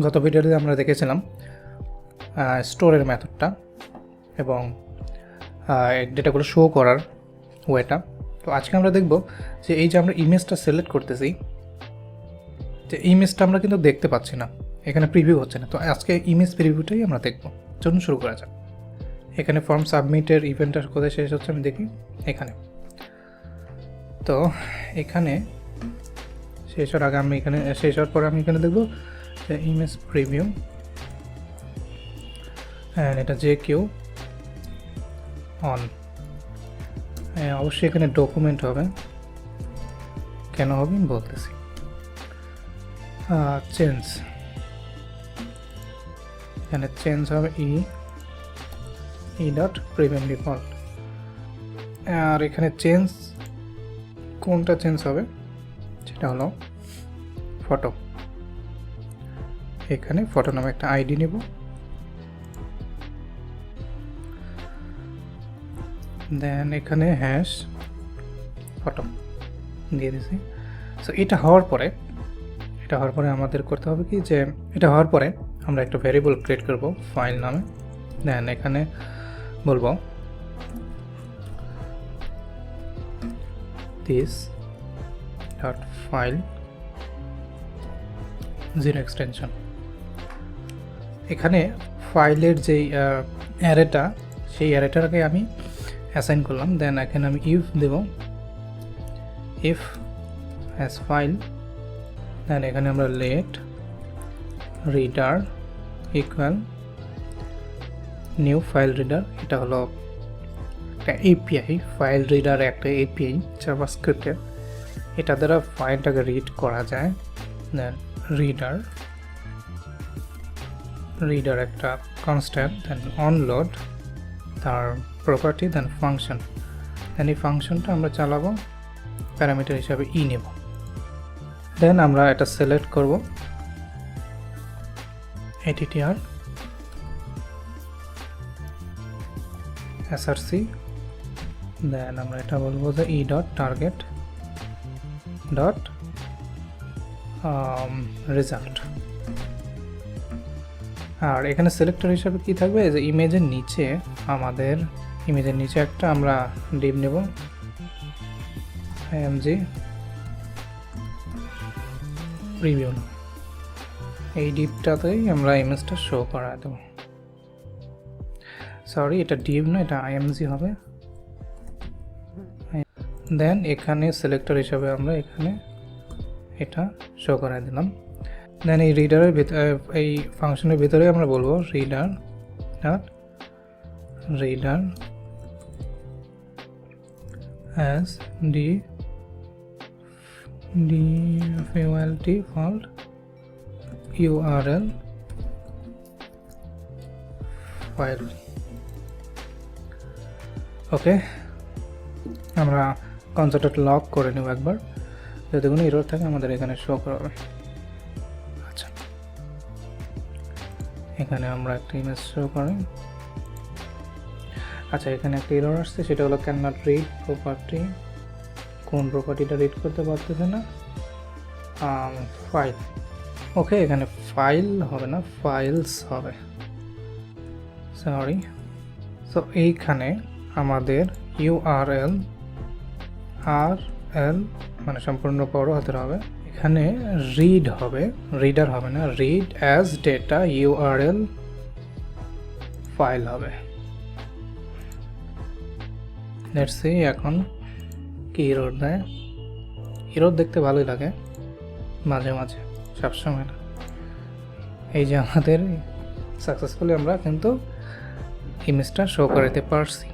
গত ভিডিওতে আমরা দেখেছিলাম স্টোরের মেথডটা এবং ডেটাগুলো শো করার ওয়েটা। তো আজকে আমরা দেখব যে এই যে আমরা ইমেজটা সিলেক্ট করতেছি, যে ইমেজটা আমরা কিন্তু দেখতে পাচ্ছি না, এখানে প্রিভিউ হচ্ছে না। তো আজকে ইমেজ প্রিভিউটাই আমরা দেখব। চলুন শুরু করা যাক। এখানে ফর্ম সাবমিটের ইভেন্টটা কোথায় শেষ হচ্ছে আমি দেখি, এখানে। তো এখানে শেষ হওয়ার আগে আমি এখানে শেষ হওয়ার পরে আমি এখানে দেখব যে ইমেজ প্রিভিউ, হ্যাঁ এটা jQuery অন। অবশ্যই এখানে ডকুমেন্ট হবে, কেন হবে আমি বলতেছি। চেঞ্জ, এখানে চেঞ্জ হবে ই ডট প্রিভিউ ডিফল্ট। আর এখানে চেঞ্জ কোনটা চেঞ্জ হবে সেটা হলো ফটো। এখানে ফটো নামে একটা আইডি নেব, দেন এখানে হ্যাশ ফটো দিয়ে দিছি। সো এটা হওয়ার পরে আমাদের করতে হবে কি, যে এটা হওয়ার পরে আমরা একটা ভ্যারিয়েবল ক্রিয়েট করব ফাইল নামে। দেন এখানে বলবো this dot file zero extension। এখানে ফাইলের যেই অ্যারেটা, সেই অ্যারেটাকে আমি অ্যাসাইন করলাম। দেন এখানে আমি ইফ দেব, ইফ অ্যাজ ফাইল। দেন এখানে আমরা let reader equal new file reader. এটা হলো একটা এপিআই, ফাইল রিডার একটা এপিআই জাভাস্ক্রিপ্টের, এটা দ্বারা ফাইলটাকে রিড করা যায়। দেন রিডার একটা কনস্ট্যান্ট, দেন অনলোড তার প্রপার্টি, দেন ফাংশন। দেন এই ফাংশনটা আমরা চালাবো, প্যারামিটার হিসাবে ই নেব। দেন আমরা এটা সিলেক্ট করব attr src। দেন আমরা এটা বলবো যে e dot target dot result. আর এখানে সিলেক্টর হিসাবে কি থাকবে, যে ইমেজের নিচে একটা আমরা ডিভ নেব, img প্রিভিউ। এই ডিভটাতেই আমরা ইমেজটা শো করা দেব। সরি, এটা ডিভ না, এটা img হবে। দেন এখানে সিলেক্টর হিসাবে আমরা এখানে এটা শো করা দিলাম। দেন এই রিডারের ভিতরে, এই ফাংশনের ভিতরে আমরা বলবো reader as default URL file. Okay, আমরা কনসোলটা লক করে নেব একবার, যদি কোনো এরর থাকে আমাদের এখানে শো করাবে। আচ্ছা, এখানে আমরা একটা ইমেজ শো করি। আচ্ছা, এখানে একটা এরর আসছে, সেটা হলো ক্যান নট রিড প্রপার্টি। কোন প্রপার্টিটা রিড করতে পারতেছে না? ফাইল। ওকে, এখানে ফাইল হবে না, ফাইলস হবে, সরি। সো এইখানে আমাদের URL মানে সম্পূর্ণ বড় হাতের হবে। এখানে রিড হবে, রিডার হবে না, read as data URL file হবে। লেটস সি এখন কি এরর দেয়। এরর দেখতে ভালোই লাগে মাঝে মাঝে, সবসময় না। এই যে আমাদের সাকসেসফুলি আমরা কিন্তু ইমেজটা শো করাতে পারছি।